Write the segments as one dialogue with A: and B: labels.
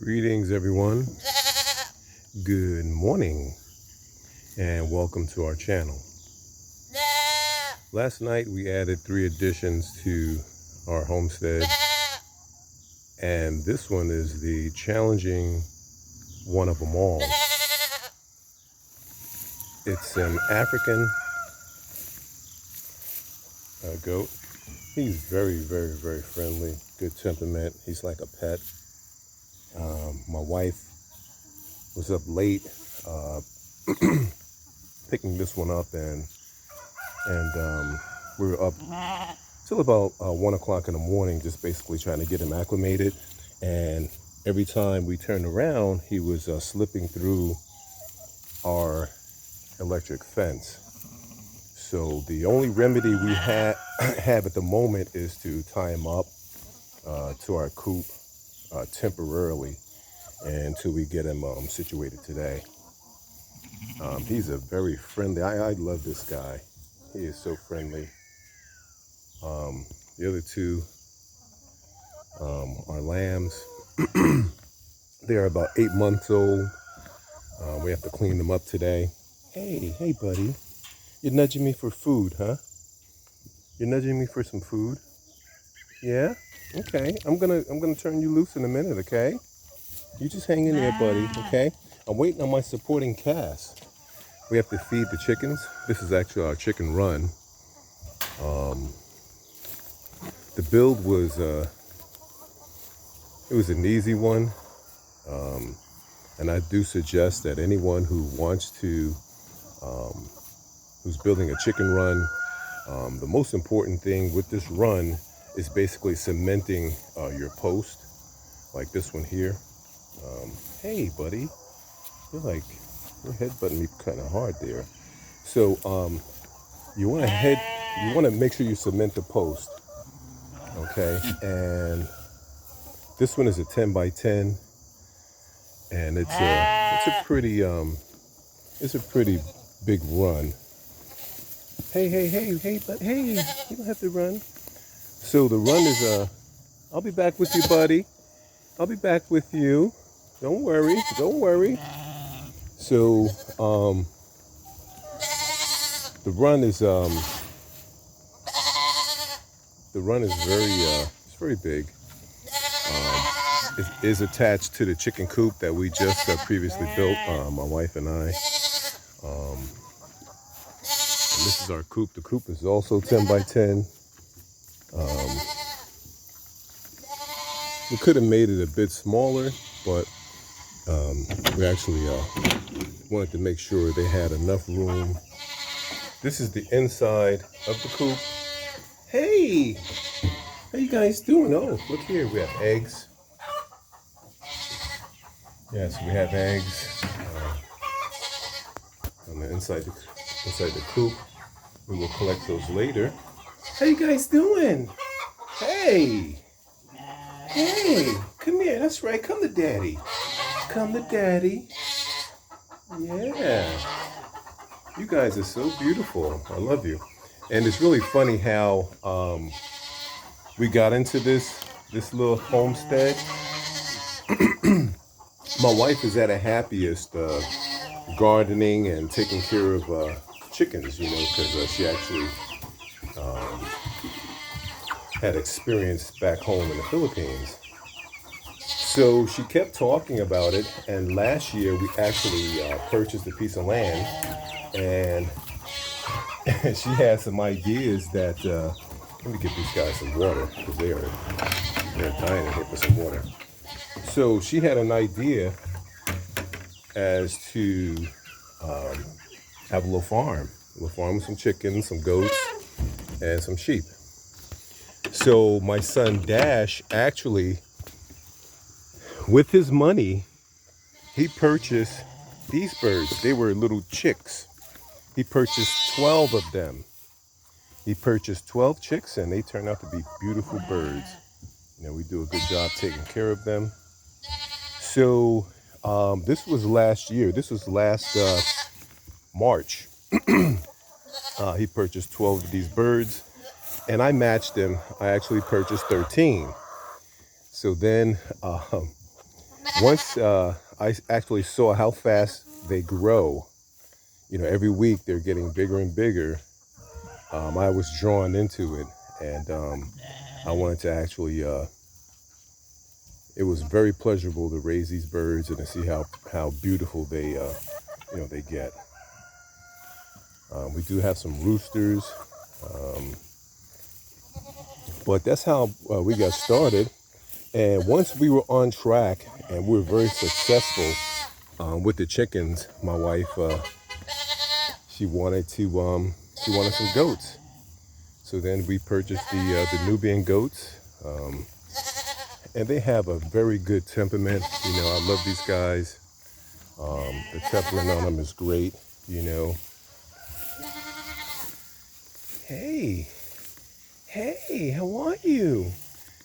A: Greetings, everyone. Good morning, and welcome to our channel. Last night we added 3 additions to our homestead, and this one is the challenging one of them all. It's an African goat. He's very friendly, good temperament. He's like a pet. My wife was up late picking this one up, and we were up till about 1 o'clock in the morning, just basically trying to get him acclimated. And every time we turned around, he was slipping through our electric fence. So the only remedy we have at the moment is to tie him up to our coop temporarily until we get him situated today. He's a very friendly, I love this guy. He is so friendly. The other 2 are lambs. They are about 8 months old. We have to clean them up today. Hey buddy, you're nudging me for food, huh? You're nudging me for some food? Yeah? Okay, I'm gonna turn you loose in a minute, okay? You just hang in there, buddy, okay? I'm waiting on my supporting cast. We have to feed the chickens. This is actually our chicken run. The build was it was an easy one, and I do suggest that anyone who wants to, who's building a chicken run, the most important thing with this run is basically cementing your post, like this one here. Hey buddy, you're headbutting me kind of hard there. So you want to make sure you cement the post, okay? And this one is a 10 by 10, and it's a pretty big run. Hey, but hey, you don't have to run. So the run is I'll be back with you, buddy. I'll be back with you. Don't worry. So the run is it's very big. It is attached to the chicken coop that we just previously built, my wife and I. And this is our coop. The coop is also 10 by 10. We could have made it a bit smaller, but we actually wanted to make sure they had enough room. This is the inside of the coop. Hey, how you guys doing? Oh, look here, we have eggs. Yes, we have eggs on the inside the coop. We will collect those later. How you guys doing? Hey, come here. That's right. Come to daddy. Yeah. You guys are so beautiful. I love you. And it's really funny how we got into this little homestead. My wife is at her happiest gardening and taking care of chickens, because she actually had experience back home in the Philippines. So she kept talking about it, and last year we actually purchased a piece of land, and she had some ideas that, let me get these guys some water, because they're dying in here for some water. So she had an idea as to have a little farm with some chickens, some goats, and some sheep. So my son Dash actually, with his money, he purchased these birds. They were little chicks. He purchased 12 of them. He purchased 12 chicks, and they turned out to be beautiful birds. We do a good job taking care of them. So this was last year. This was last March. He purchased 12 of these birds, and I matched them. I actually purchased 13. So then Once I actually saw how fast they grow, every week they're getting bigger and bigger. I was drawn into it, and I wanted to actually. It was very pleasurable to raise these birds and to see how beautiful they get. We do have some roosters, um, but that's how we got started. And once we were on track and we were very successful with the chickens, my wife she wanted she wanted some goats. So then we purchased the Nubian goats, and they have a very good temperament. I love these guys. The temperament on them is great. You know. Hey, hey, how are you?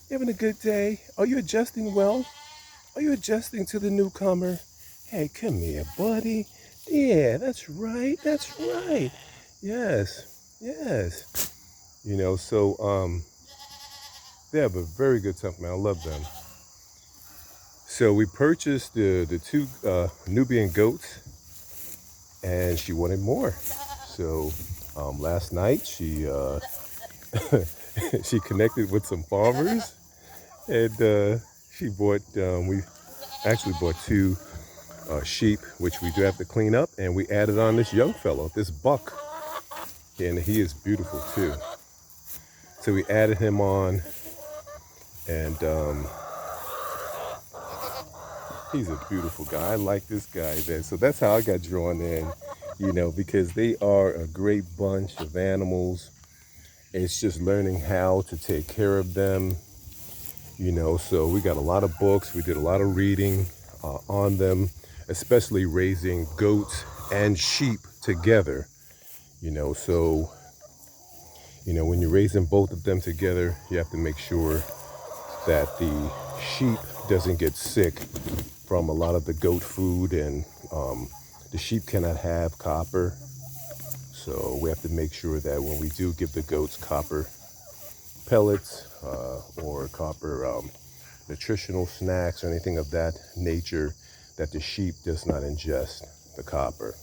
A: You having a good day? Are you adjusting well? Are you adjusting to the newcomer? Hey, come here, buddy. Yeah, that's right. That's right. Yes, yes. They have a very good temperament. I love them. So we purchased the two Nubian goats, and she wanted more. So last night she she connected with some farmers, and she bought. We actually bought two sheep, which we do have to clean up, and we added on this young fellow, this buck, and he is beautiful too. So we added him on, and he's a beautiful guy. I like this guy. So that's how I got drawn in, because they are a great bunch of animals. It's just learning how to take care of them, So we got a lot of books. We did a lot of reading on them, especially raising goats and sheep together, So, when you're raising both of them together, you have to make sure that the sheep doesn't get sick from a lot of the goat food, and the sheep cannot have copper. So we have to make sure that when we do give the goats copper pellets or copper nutritional snacks or anything of that nature, that the sheep does not ingest the copper.